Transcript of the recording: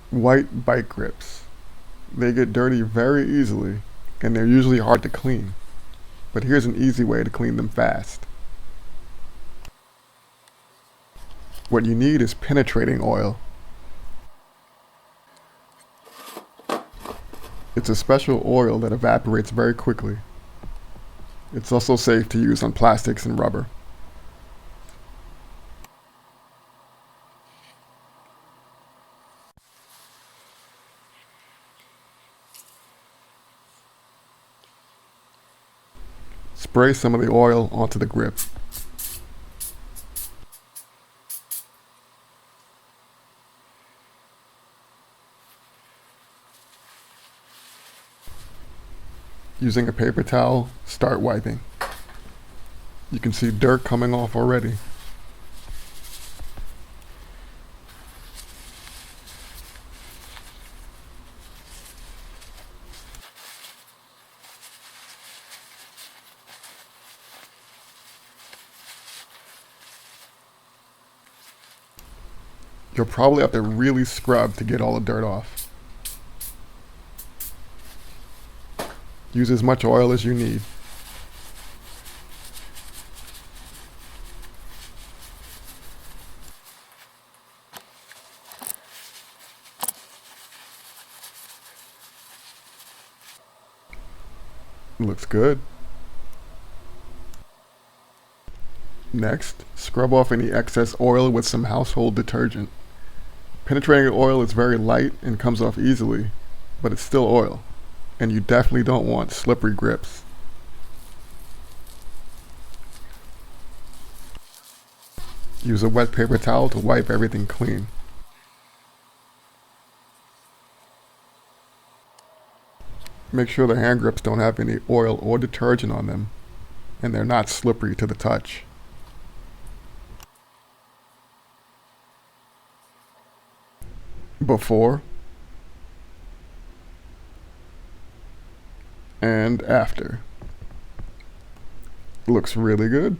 White bike grips. They get dirty very easily, and they're usually hard to clean. But here's an easy way to clean them fast. What you need is penetrating oil. It's a special oil that evaporates very quickly. It's also safe to use on plastics and rubber. Spray some of the oil onto the grip. Using a paper towel, start wiping. You can see dirt coming off already. You'll probably have to really scrub to get all the dirt off. Use as much oil as you need. Looks good. Next, scrub off any excess oil with some household detergent. Penetrating oil is very light and comes off easily, but it's still oil, and you definitely don't want slippery grips. Use a wet paper towel to wipe everything clean. Make sure the hand grips don't have any oil or detergent on them, and they're not slippery to the touch. Before and after. Looks really good.